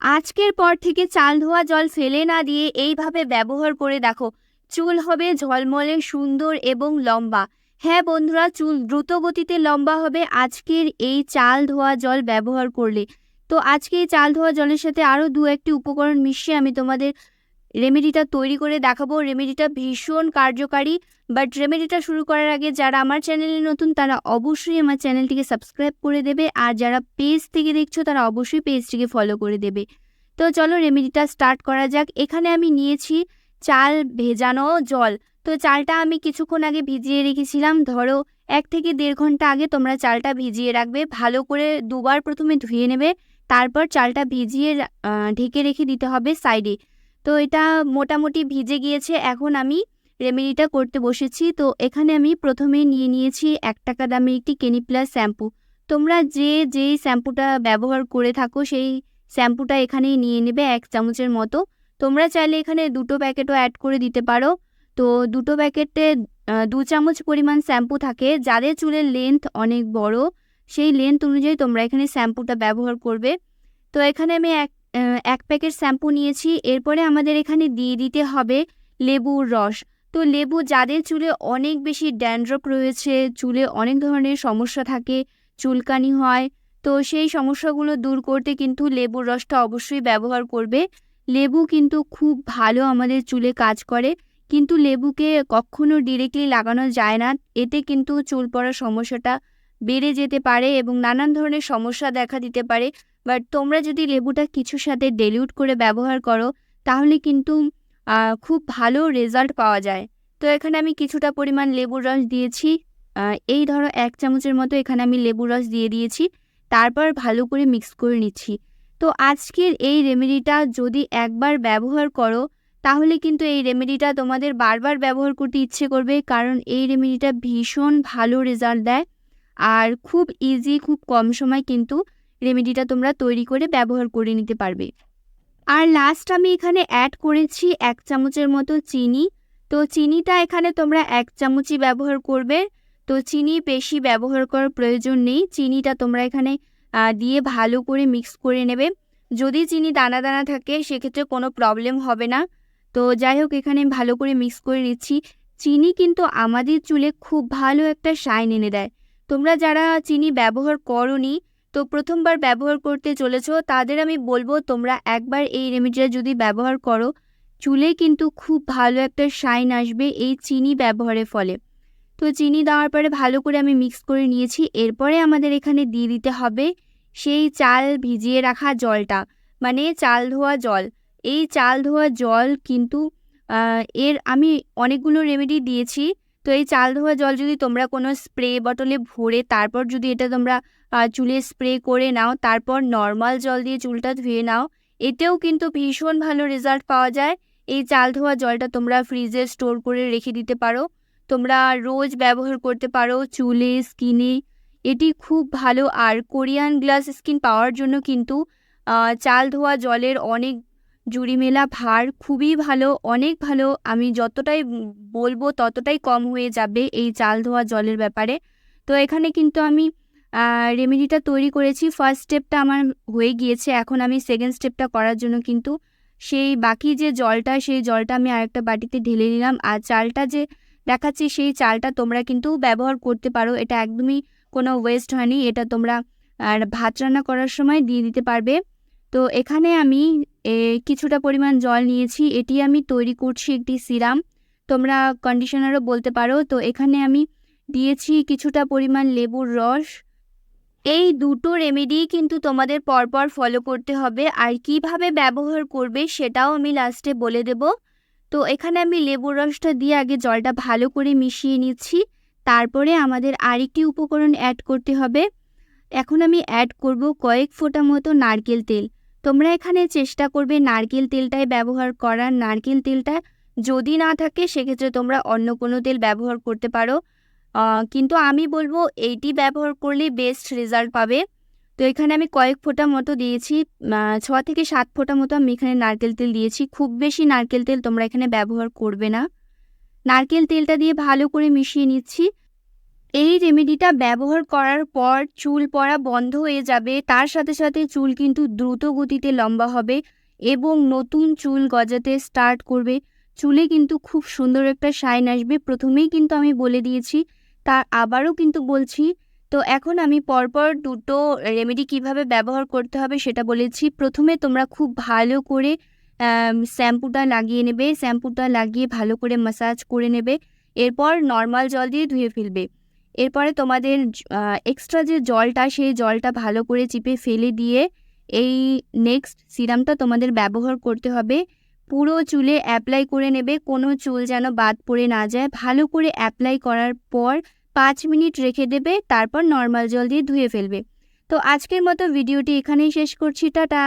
আজকের পর থেকে চাল ধোয়া জল ফেলে না দিয়ে এইভাবে ব্যবহার করে দেখো, চুল হবে ঝলমলে, সুন্দর এবং লম্বা। হ্যাঁ বন্ধুরা, চুল দ্রুত গতিতে লম্বা হবে আজকের এই চাল ধোয়া জল ব্যবহার করলে। তো আজকে এই চাল ধোয়া জলের সাথে আরও দু একটি উপকরণ মিশিয়ে আমি তোমাদের রেমেডিটা তৈরি করে দেখাবো। রেমেডিটা ভীষণ কার্যকারী। বাট রেমেডিটা শুরু করার আগে যারা আমার চ্যানেলে নতুন তারা অবশ্যই আমার চ্যানেলটিকে সাবস্ক্রাইব করে দেবে, আর যারা পেজ থেকে দেখছো তারা অবশ্যই পেজটিকে ফলো করে দেবে। তো চলো রেমেডিটা স্টার্ট করা যাক। এখানে আমি নিয়েছি চাল ভেজানো জল। তো চালটা আমি কিছুক্ষণ আগে ভিজিয়ে রেখেছিলাম। ধরো 1 থেকে 1.5 ঘন্টা আগে তোমরা চালটা ভিজিয়ে রাখবে। ভালো করে দুবার প্রথমে ধুয়ে নেবে, তারপর চালটা ভিজিয়ে ঢেকে রেখে দিতে হবে সাইডে। তো এটা মোটামুটি ভিজে গিয়েছে। এখন আমি রেমেডিটা করতে বসেছি। তো এখানে আমি প্রথমে নিয়ে নিয়েছি 1 টাকা দামের একটি ক্লিনিক+ শ্যাম্পু। তোমরা যেই শ্যাম্পুটা ব্যবহার করে থাকো সেই শ্যাম্পুটা এখানেই নিয়ে নেবে 1 চামচের মতো। তোমরা চাইলে এখানে 2টো প্যাকেটও অ্যাড করে দিতে পারো। তো 2টো প্যাকেটে 2 চামচ পরিমাণ শ্যাম্পু থাকে। যাদের চুলের লেন্থ অনেক বড় সেই লেন্থ অনুযায়ী তোমরা এখানে শ্যাম্পুটা ব্যবহার করবে। তো এখানে আমি এক প্যাকেট শ্যাম্পু নিয়েছি। এরপরে আমাদের এখানে দিয়ে দিতে হবে লেবুর রস। তো লেবু, যাদের চুলে অনেক বেশি ড্যান্ড্রফ রয়েছে, চুলে অনেক ধরনের সমস্যা থাকে, চুলকানি হয়, তো সেই সমস্যাগুলো দূর করতে কিন্তু লেবুর রসটা অবশ্যই ব্যবহার করবে। লেবু কিন্তু খুব ভালো আমাদের চুলে কাজ করে, কিন্তু লেবুকে কখনো ডিরেক্টলি লাগানো যায় না। এতে কিন্তু চুল পড়ার সমস্যাটা বেড়ে যেতে পারে এবং নানান ধরনের সমস্যা দেখা দিতে পারে। বাট তোমরা যদি লেবুটা কিছুর সাথে ডিলিউট করে ব্যবহার করো তাহলে কিন্তু খুব ভালো রেজাল্ট পাওয়া যায়। তো এখানে আমি কিছুটা পরিমাণ লেবুর রস দিয়েছি। এই ধরো 1 চামচের মতো এখানে আমি লেবুর রস দিয়ে দিয়েছি। তারপর ভালো করে মিক্স করে নিচ্ছি। তো আজকের এই রেমেডিটা যদি একবার ব্যবহার করো তাহলে কিন্তু এই রেমেডিটা তোমাদের বারবার ব্যবহার করতে ইচ্ছে করবে, কারণ এই রেমেডিটা ভীষণ ভালো রেজাল্ট দেয়। আর খুব ইজি, খুব কম সময় কিন্তু রেমেডিটা তোমরা তৈরি করে ব্যবহার করে নিতে পারবে। আর লাস্ট আমি এখানে অ্যাড করেছি 1 চামচের মতো চিনি। তো চিনিটা এখানে তোমরা 1 চামচই ব্যবহার করবে। তো চিনি বেশি ব্যবহার করার প্রয়োজন নেই। চিনিটা তোমরা এখানে দিয়ে ভালো করে মিক্স করে নেবে। যদি চিনি দানা দানা থাকে সেক্ষেত্রে কোনো প্রবলেম হবে না। তো যাই হোক, এখানে ভালো করে মিক্স করে নিচ্ছি। চিনি কিন্তু আমাদের চুলে খুব ভালো একটা শাইন এনে দেয়। তোমরা যারা চিনি ব্যবহার করোনি, তো প্রথমবার ব্যবহার করতে চলেছো, তাদের আমি বলবো তোমরা একবার এই রেমেডিটা যদি ব্যবহার করো, চুলে কিন্তু খুব ভালো একটা শাইন আসবে এই চিনি ব্যবহারের ফলে। তো চিনি দেওয়ার পরে ভালো করে আমি মিক্স করে নিয়েছি। এরপরে আমাদের এখানে দিয়ে দিতে হবে সেই চাল ভিজিয়ে রাখা জলটা, মানে চাল ধোয়া জল। এই চাল ধোয়া জল কিন্তু এর আমি অনেকগুলো রেমেডি দিয়েছি। তো এই চাল ধোয়া জল যদি তোমরা কোনো স্প্রে বটলে ভরে তারপর যদি এটা তোমরা চুলে স্প্রে করে নাও, তারপর নর্মাল জল দিয়ে চুলটা ধুয়ে নাও, এতেও কিন্তু ভীষণ ভালো রেজাল্ট পাওয়া যায়। এই চাল ধোয়া জলটা তোমরা ফ্রিজে স্টোর করে রেখে দিতে পারো। তোমরা রোজ ব্যবহার করতে পারো চুলে, স্কিনে। এটি খুব ভালো। আর কোরিয়ান গ্লাস স্কিন পাওয়ার জন্য কিন্তু চাল ধোয়া জলের অনেক জুড়ি মেলা ভার খুবই ভালো, অনেক ভালো। আমি যতটাই বলবো ততটাই কম হয়ে যাবে এই চাল ধোয়া জলের ব্যাপারে। তো এখানে কিন্তু আমি রেমেডিটা তৈরি করেছি। ফার্স্ট স্টেপটা আমার হয়ে গিয়েছে। এখন আমি সেকেন্ড স্টেপটা করার জন্য কিন্তু সেই বাকি যে জলটা, সেই জলটা আমি আরেকটা বাটিতে ঢেলে নিলাম। আর চালটা যে দেখাচ্ছি সেই চালটা তোমরা কিন্তু ব্যবহার করতে পারো। এটা একদমই কোনো ওয়েস্ট হয়নি। এটা তোমরা ভাত রান্না করার সময় দিয়ে দিতে পারবে। তো এখানে আমি কিছুটা পরিমাণ জল নিয়েছি। এটি আমি তৈরি করছি একটি সিরাম, তোমরা কন্ডিশনারও বলতে পারো। তো এখানে আমি দিয়েছি কিছুটা পরিমাণ লেবুর রস। এই দুটো রেমেডি কিন্তু তোমাদের পরপর ফলো করতে হবে, আর কিভাবে ব্যবহার করবে সেটাও আমি লাস্টে বলে দেব। তো এখানে আমি লেবুর রসটা দিয়ে আগে জলটা ভালো করে মিশিয়ে নিচ্ছি। তারপরে আমাদের আরেকটি উপকরণ অ্যাড করতে হবে। এখন আমি অ্যাড করব কয়েক ফোঁটা মতো নারকেল তেল। তোমরা এখানে চেষ্টা করবে নারকেল তেলটাই ব্যবহার করার। নারকেল তেলটা যদি না থাকে সেক্ষেত্রে তোমরা অন্য কোনো তেল ব্যবহার করতে পারো, কিন্তু আমি বলবো এইটি ব্যবহার করলে বেস্ট রেজাল্ট পাবে। তো এখানে আমি কয়েক ফোঁটা মতো দিয়েছি, 6 থেকে 7 ফোঁটা মতো আমি এখানে নারকেল তেল দিয়েছি। খুব বেশি নারকেল তেল তোমরা এখানে ব্যবহার করবে না। নারকেল তেলটা দিয়ে ভালো করে মিশিয়ে নিচ্ছি। এই রেমেডিটা ব্যবহার করার পর চুল পড়া বন্ধ হয়ে যাবে, তার সাথে সাথে চুল কিন্তু দ্রুত গতিতে লম্বা হবে এবং নতুন চুল গজাতে স্টার্ট করবে। চুলে কিন্তু খুব সুন্দর একটা শাইন আসবে। প্রথমেই কিন্তু আমি বলে দিয়েছি, তার আবারও কিন্তু বলছি। তো এখন আমি পরপর দুটো রেমেডি কিভাবে ব্যবহার করতে হবে সেটা বলেছি। প্রথমে তোমরা খুব ভালো করে শ্যাম্পুটা লাগিয়ে নেবে, শ্যাম্পুটা লাগিয়ে ভালো করে ম্যাসাজ করে নেবে, এরপর নর্মাল জল দিয়ে ধুয়ে ফেলবে। এরপরে তোমাদের এক্সট্রা যে জলটা, সেই জলটা ভালো করে চিপে ফেলে দিয়ে এই নেক্সট সিরামটা তোমাদের ব্যবহার করতে হবে। পুরো চুলে অ্যাপ্লাই করে নেবে, কোনো চুল যেন বাদ পড়ে না যায়। ভালো করে অ্যাপ্লাই করার পর 5 মিনিট রেখে দেবে, তারপর নর্মাল জল দিয়ে ধুয়ে ফেলবে। তো আজকের মতো ভিডিওটি এখানেই শেষ করছি, টাটা।